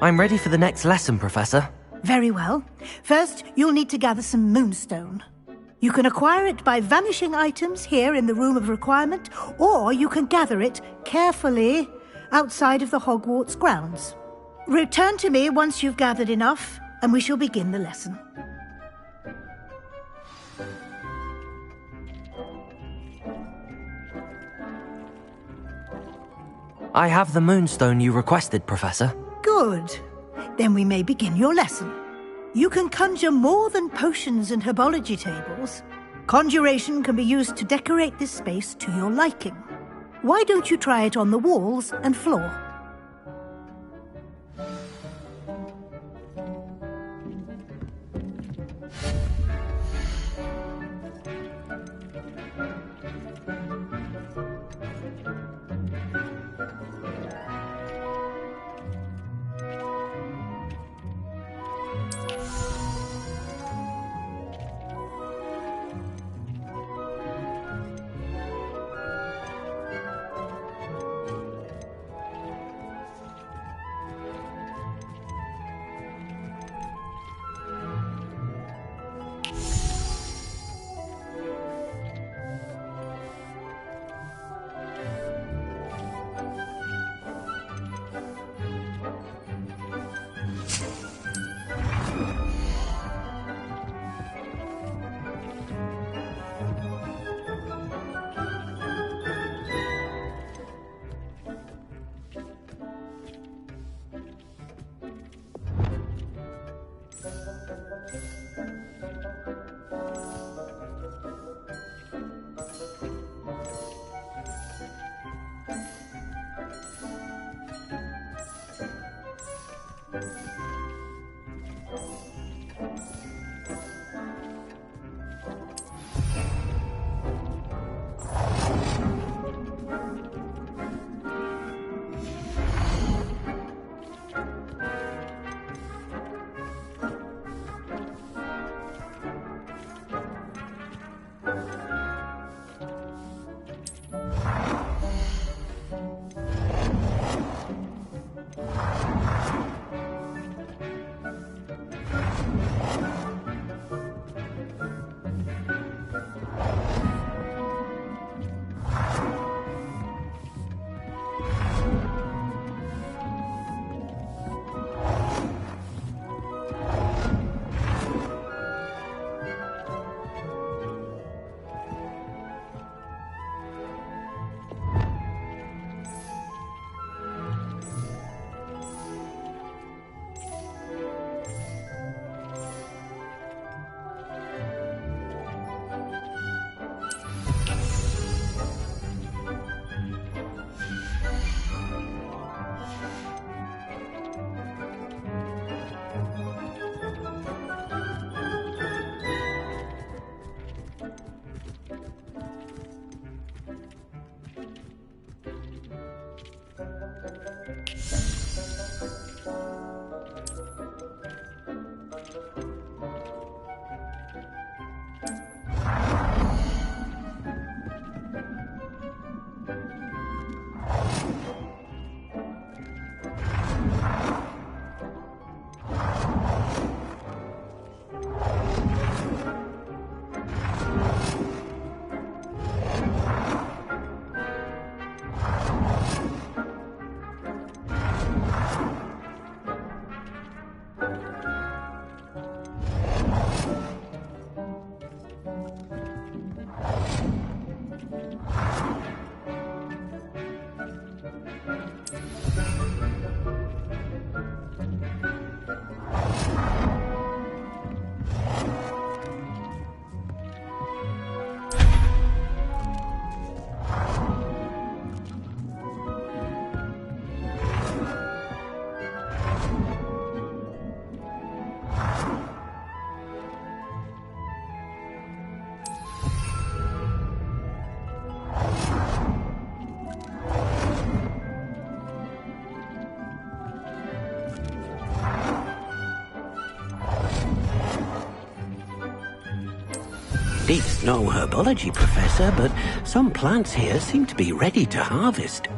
I'm ready for the next lesson, Professor. Very well. First, you'll need to gather some moonstone. You can acquire it by vanishing items here in the Room of Requirement, or you can gather it carefully outside of the Hogwarts grounds. Return to me once you've gathered enough, and we shall begin the lesson. I have the moonstone you requested, Professor. Good. Then we may begin your lesson. You can conjure more than potions and herbology tables. Conjuration can be used to decorate this space to your liking. Why don't you try it on the walls and floor? Deep's no herbology professor, but some plants here seem to be ready to harvest.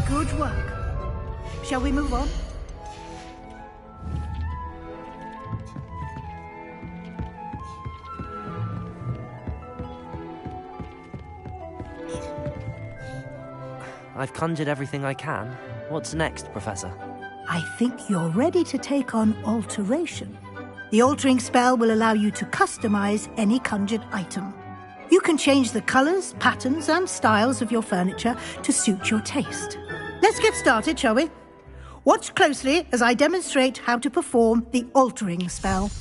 Good work. Shall we move on? I've conjured everything I can. What's next, Professor? I think you're ready to take on alteration. The altering spell will allow you to customize any conjured item. You can change the colors, patterns, and styles of your furniture to suit your taste. Let's get started, shall we? Watch closely as I demonstrate how to perform the altering spell.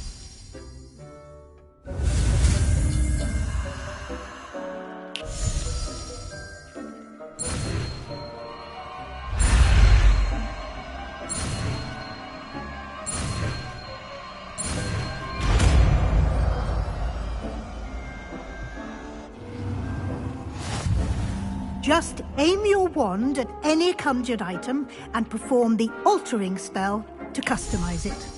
Just aim your wand at any conjured item and perform the altering spell to customize it.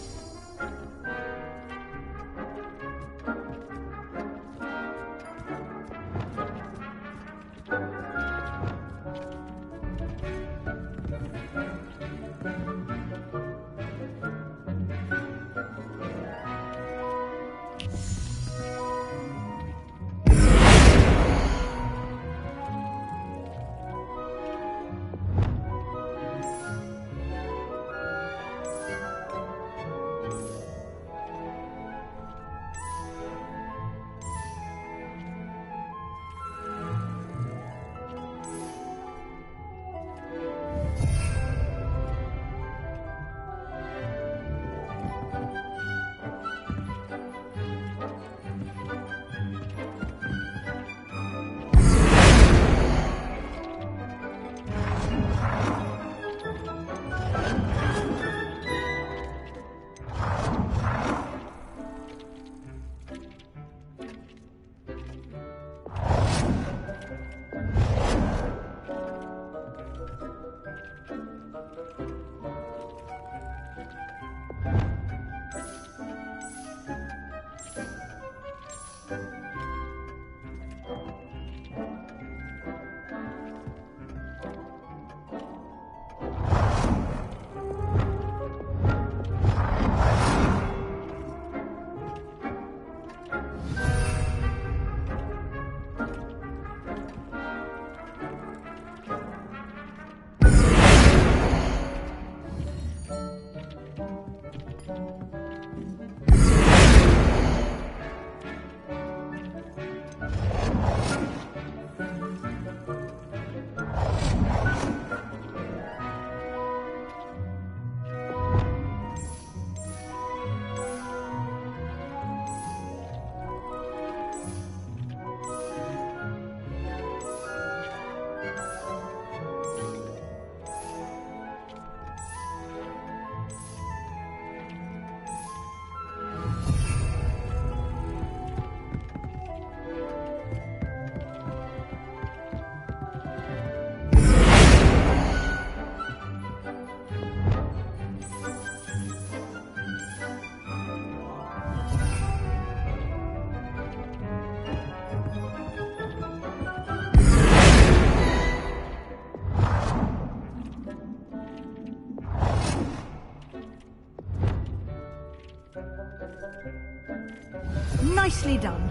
Nicely done.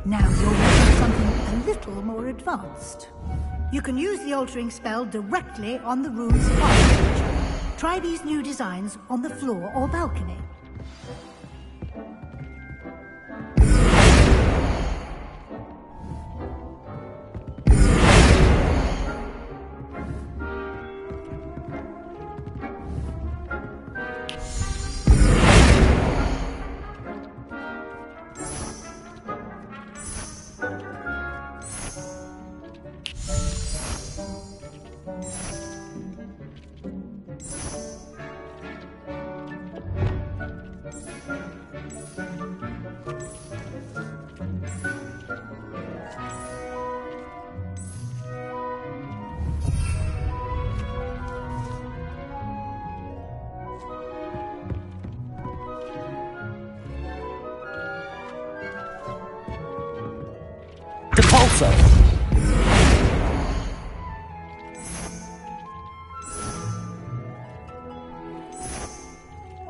Now you're ready for something a little more advanced. You can use the altering spell directly on the room's fire. Try these new designs on the floor or balcony.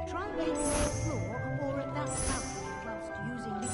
Try aiming at the floor or at that balcony whilst using the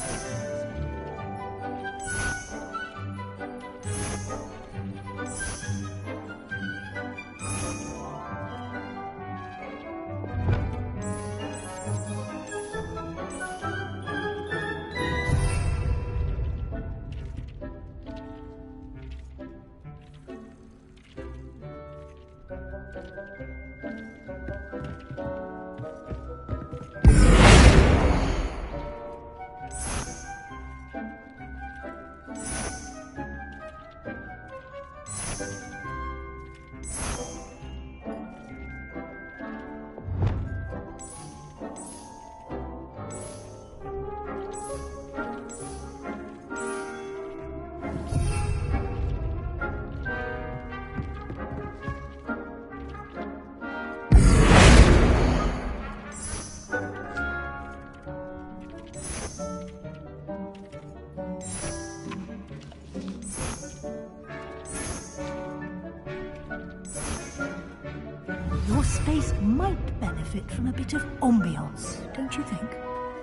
Your space might benefit from a bit of ambiance, don't you think?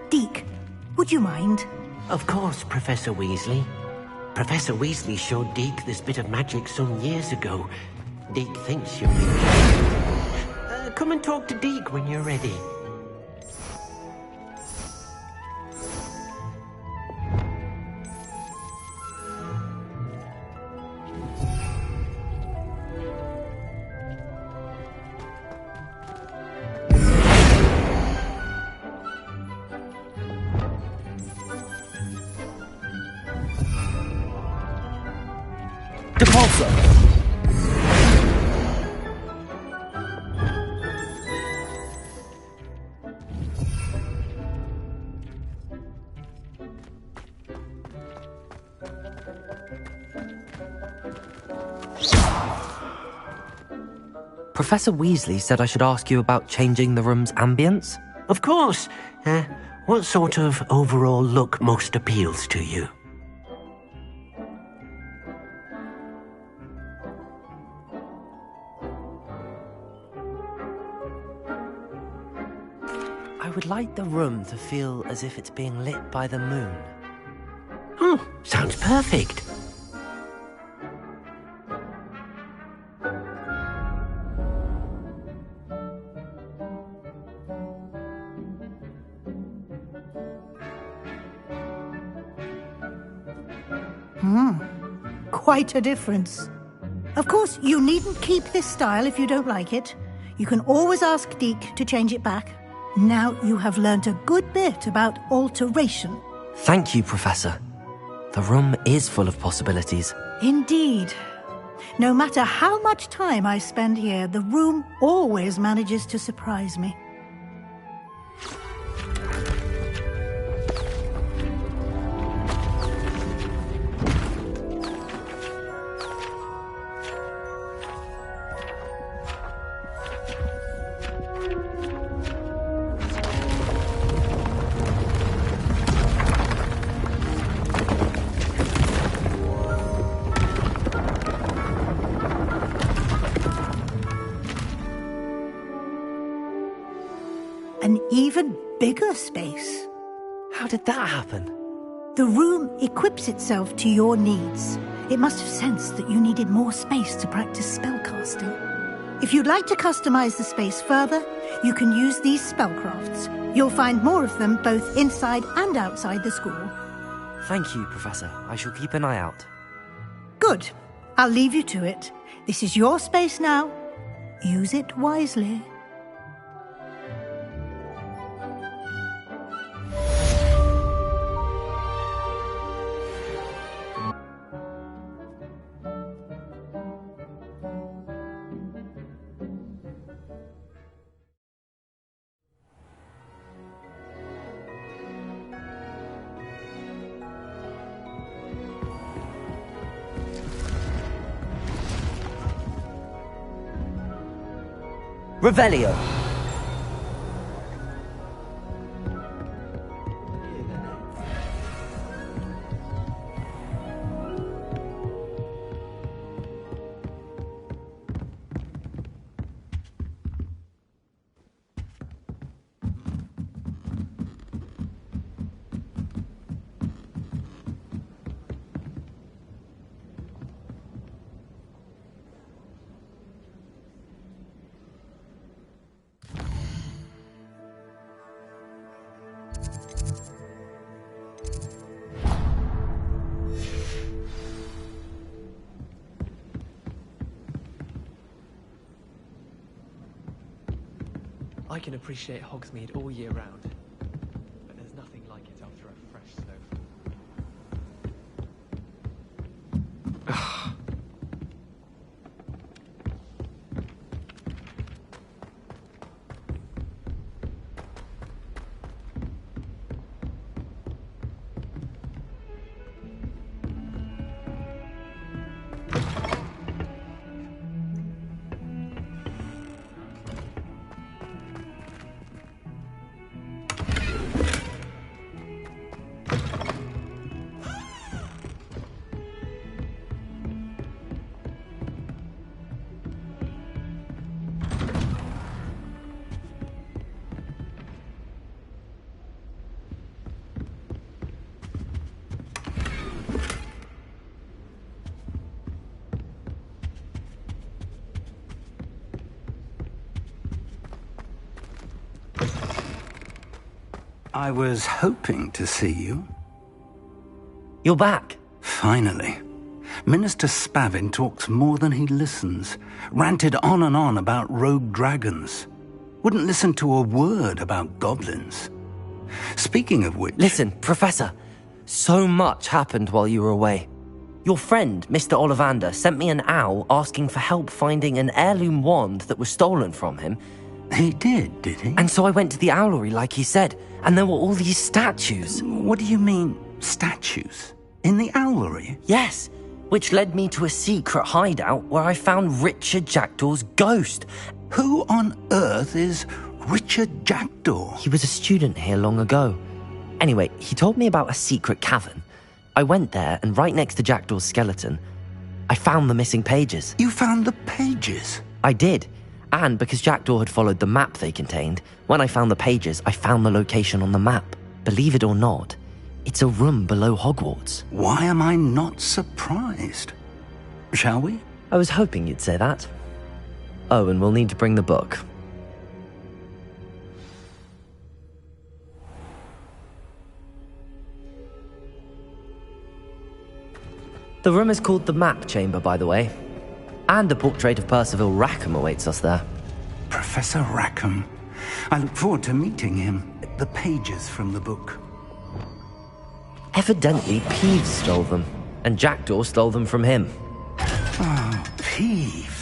Deke, would you mind? Of course, Professor Weasley. Professor Weasley showed Deke this bit of magic some years ago. Deke thinks you'll be... come and talk to Deke when you're ready. Professor Weasley said I should ask you about changing the room's ambience. Of course. What sort of overall look most appeals to you? I would like the room to feel as if it's being lit by the moon. Oh, sounds perfect. Quite a difference. Of course, you needn't keep this style if you don't like it. You can always ask Deke to change it back. Now you have learnt a good bit about alteration. Thank you, Professor. The room is full of possibilities. Indeed. No matter how much time I spend here, the room always manages to surprise me. An even bigger space. How did that happen? The room equips itself to your needs. It must have sensed that you needed more space to practice spellcasting. If you'd like to customize the space further, you can use these spellcrafts. You'll find more of them both inside and outside the school. Thank you, Professor. I shall keep an eye out. Good. I'll leave you to it. This is your space now. Use it wisely. Revelio! I can appreciate Hogsmeade all year round, but there's nothing like it after a fresh snowfall. I was hoping to see you. You're back. Finally. Minister Spavin talks more than he listens. Ranted on and on about rogue dragons. Wouldn't listen to a word about goblins. Speaking of which... Listen, Professor. So much happened while you were away. Your friend, Mr. Ollivander, sent me an owl asking for help finding an heirloom wand that was stolen from him. He did he? And so I went to the owlery like he said, and there were all these statues. What do you mean, statues? In the owlery? Yes, which led me to a secret hideout where I found Richard Jackdaw's ghost. Who on earth is Richard Jackdaw? He was a student here long ago. Anyway, he told me about a secret cavern. I went there, and right next to Jackdaw's skeleton, I found the missing pages. You found the pages? I did. And because Jackdaw had followed the map they contained, when I found the pages, I found the location on the map. Believe it or not, it's a room below Hogwarts. Why am I not surprised? Shall we? I was hoping you'd say that. Oh, and we'll need to bring the book. The room is called the Map Chamber, by the way. And a portrait of Percival Rackham awaits us there. Professor Rackham. I look forward to meeting him. The pages from the book. Evidently, Peeves stole them, and Jackdaw stole them from him. Oh, Peeves.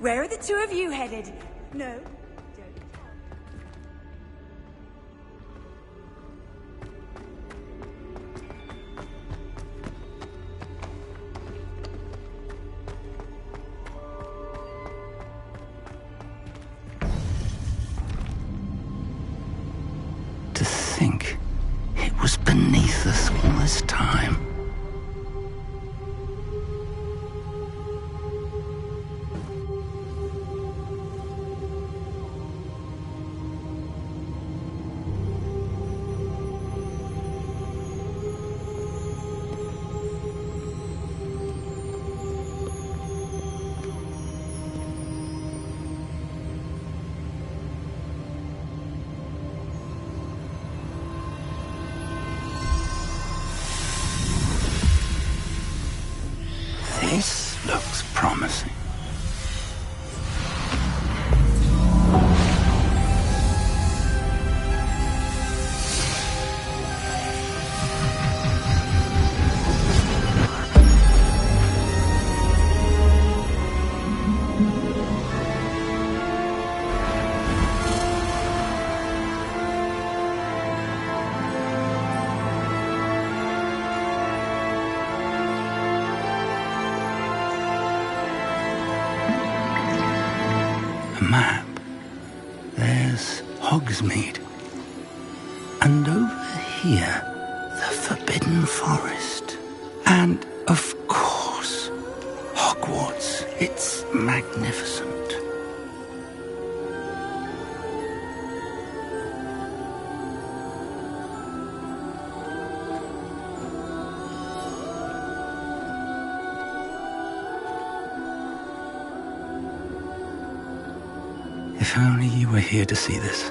Where are the two of you headed? No, don't. think it was beneath us all this time? This looks promising. Map. There's Hogsmeade. And over here, the Forbidden Forest. And, of course, Hogwarts. It's magnificent. If only you were here to see this.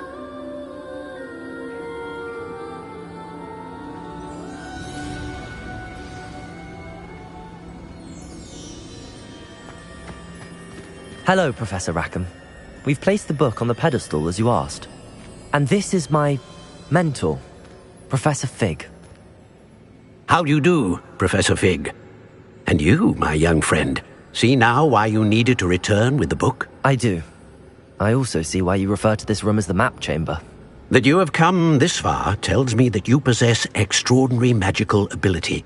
Hello, Professor Rackham. We've placed the book on the pedestal as you asked. And this is my mentor, Professor Fig. How do you do, Professor Fig? And you, my young friend, see now why you needed to return with the book? I do. I also see why you refer to this room as the map chamber. That you have come this far tells me that you possess extraordinary magical ability,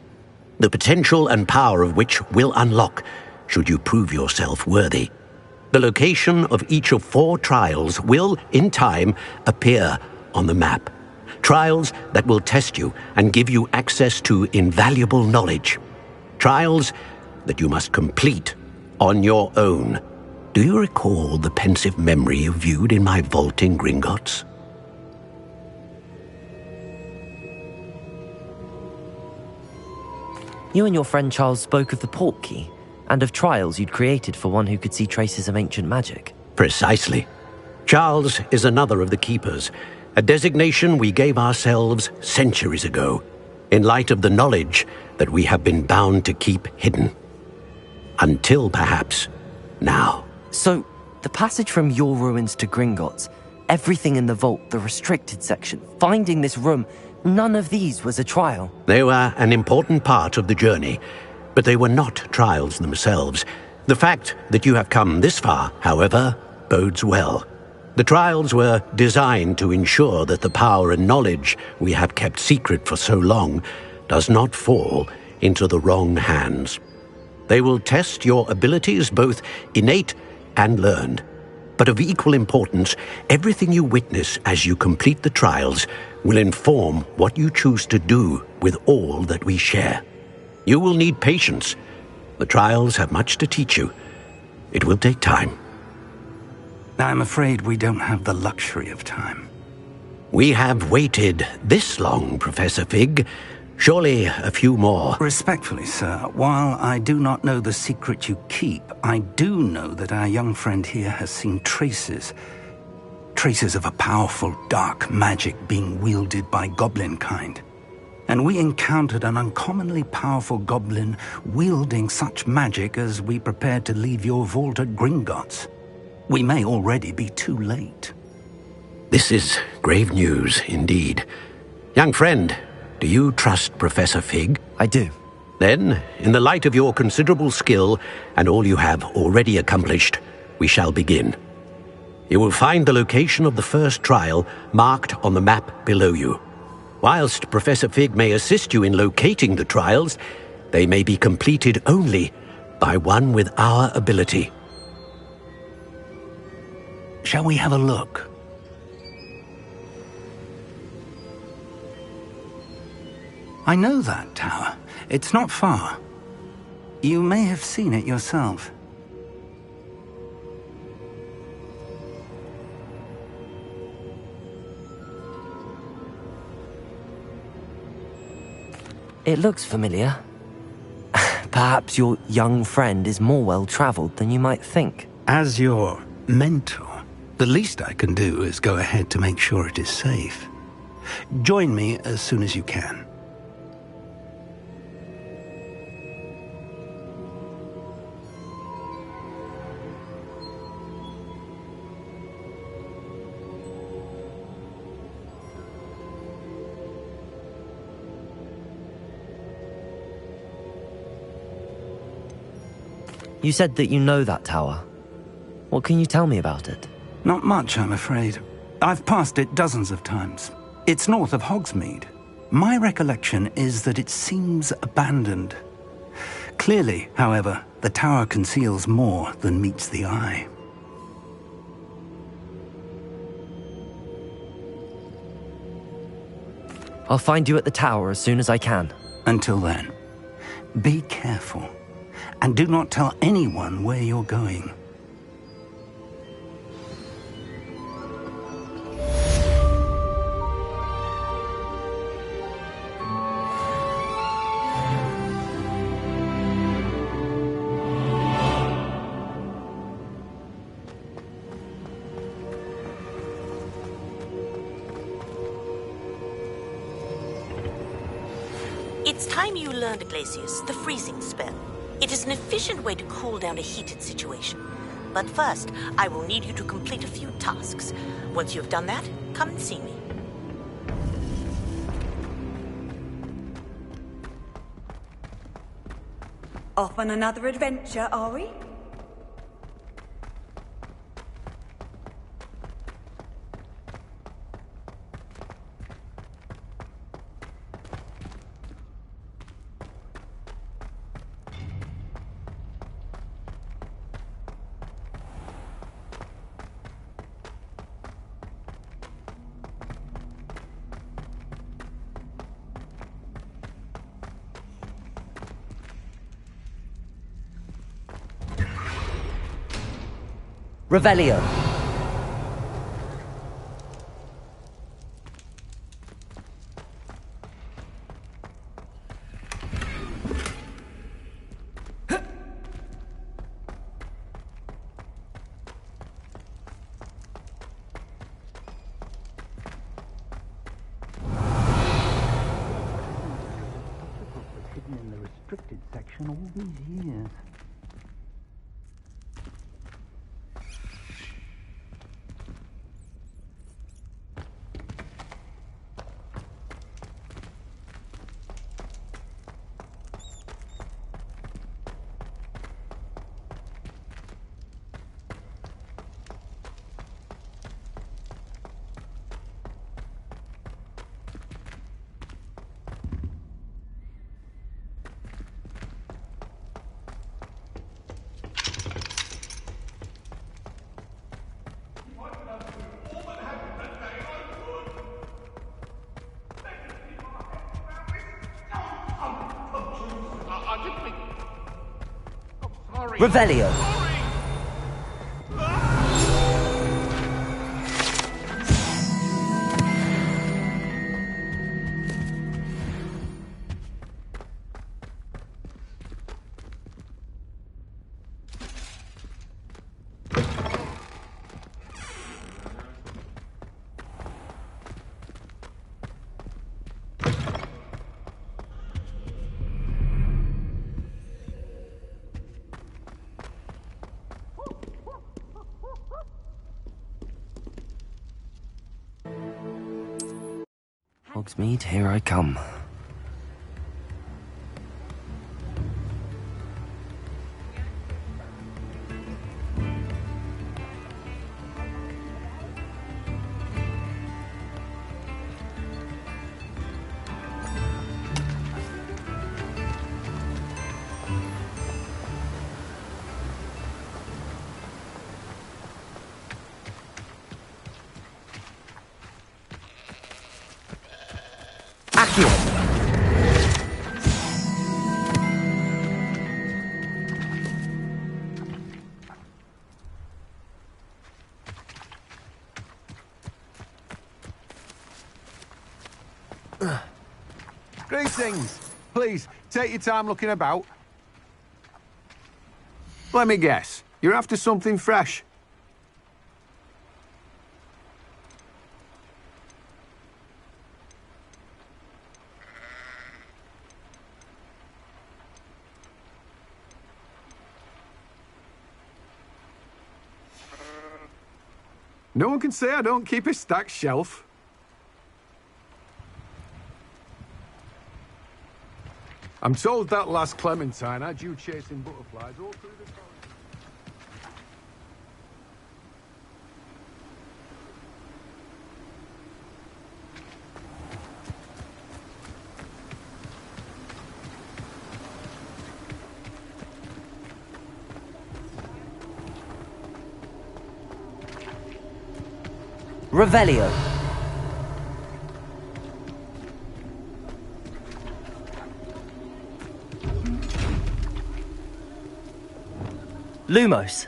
the potential and power of which will unlock should you prove yourself worthy. The location of each of 4 trials will, in time, appear on the map. Trials that will test you and give you access to invaluable knowledge. Trials that you must complete on your own. Do you recall the pensive memory you viewed in my vault in Gringotts? You and your friend Charles spoke of the portkey, and of trials you'd created for one who could see traces of ancient magic. Precisely. Charles is another of the keepers, a designation we gave ourselves centuries ago, in light of the knowledge that we have been bound to keep hidden. Until, perhaps, now. So, the passage from your ruins to Gringotts, everything in the vault, the restricted section, finding this room, none of these was a trial. They were an important part of the journey, but they were not trials themselves. The fact that you have come this far, however, bodes well. The trials were designed to ensure that the power and knowledge we have kept secret for so long does not fall into the wrong hands. They will test your abilities, both innate and learned. But of equal importance, everything you witness as you complete the trials will inform what you choose to do with all that we share. You will need patience. The trials have much to teach you. It will take time. I'm afraid we don't have the luxury of time. We have waited this long, Professor Fig. Surely a few more. Respectfully, sir, while I do not know the secret you keep, I do know that our young friend here has seen traces of a powerful dark magic being wielded by goblin kind. And we encountered an uncommonly powerful goblin wielding such magic as we prepared to leave your vault at Gringotts. We may already be too late. This is grave news indeed. Young friend, do you trust Professor Fig? I do. Then, in the light of your considerable skill and all you have already accomplished, we shall begin. You will find the location of the first trial marked on the map below you. Whilst Professor Fig may assist you in locating the trials, they may be completed only by one with our ability. Shall we have a look? I know that tower. It's not far. You may have seen it yourself. It looks familiar. Perhaps your young friend is more well-traveled than you might think. As your mentor, the least I can do is go ahead to make sure it is safe. Join me as soon as you can. You said that you know that tower. What can you tell me about it? Not much, I'm afraid. I've passed it dozens of times. It's north of Hogsmeade. My recollection is that it seems abandoned. Clearly, however, the tower conceals more than meets the eye. I'll find you at the tower as soon as I can. Until then, be careful. And do not tell anyone where you're going. It's time you learned, Glacius, the freezing spell. It is an efficient way to cool down a heated situation. But first, I will need you to complete a few tasks. Once you have done that, come and see me. Off on another adventure, are we? Revelio. Hidden in the restricted section all these years. Revelio. Hogsmeade, here I come. Accio! Greetings. Please, take your time looking about. Let me guess. You're after something fresh. No one can say I don't keep a stacked shelf. I'm told that last Clementine had you chasing butterflies all through the forest. Revelio. Lumos.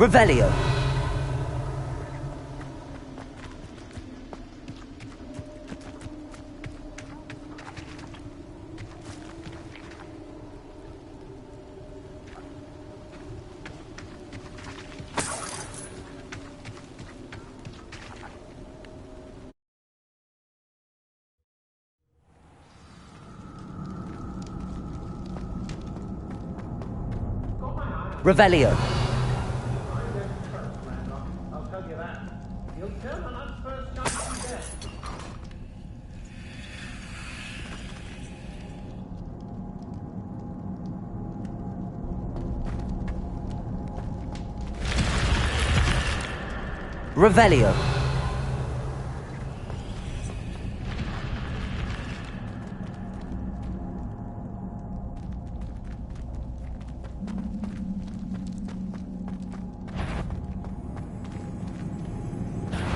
Revelio. Revelio. Revelio.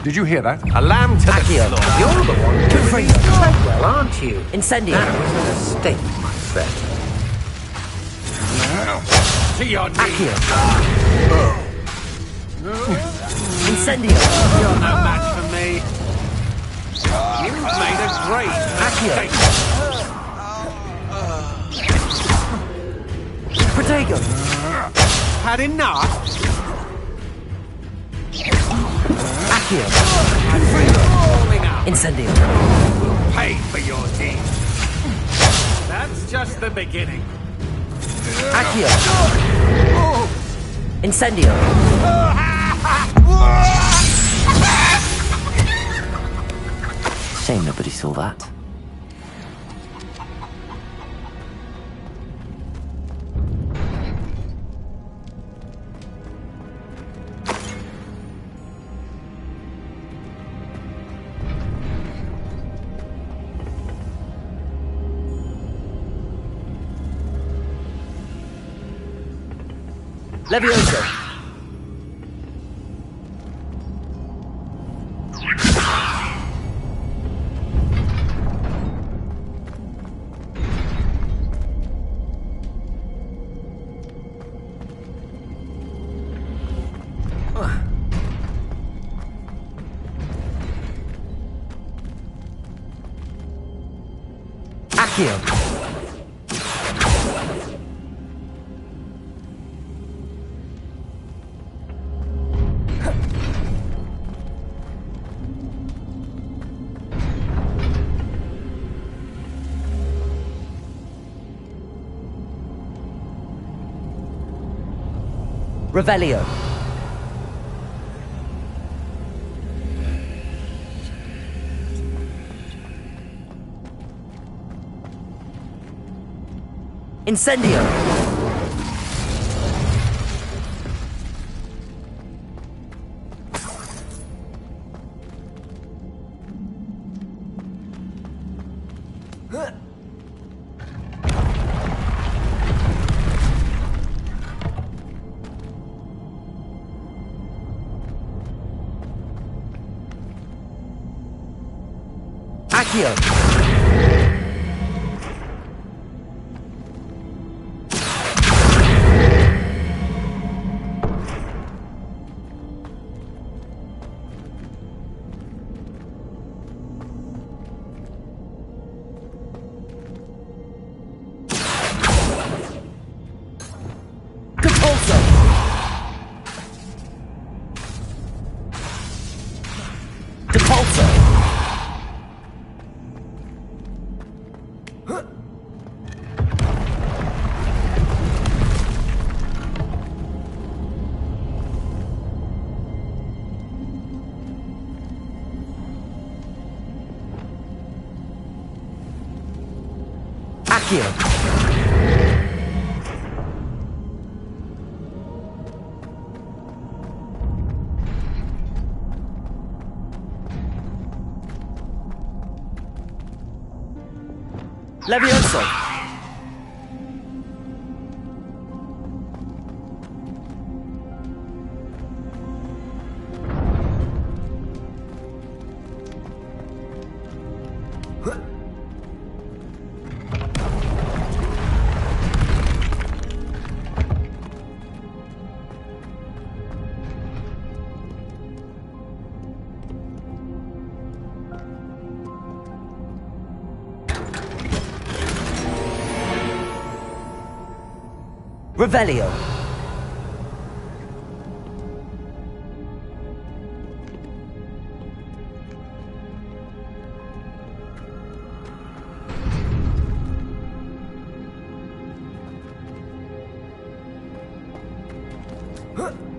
Did you hear that? A lamb to the Accio. slaughter. You're the one Good for doing you. quite well, aren't you? Incendio. That was a mistake, my friend. To your knees. Accio. Incendio. You're no match for me. You've made a great Accio. mistake. Protego. Had enough? Accio. Falling out. Incendio. Pay for your deeds. That's just the beginning. Accio. Incendio. Shame nobody saw that. Levioso. Accio. Revelio. Incendio. Accio! Accio! Levioso! Revelio. Huh?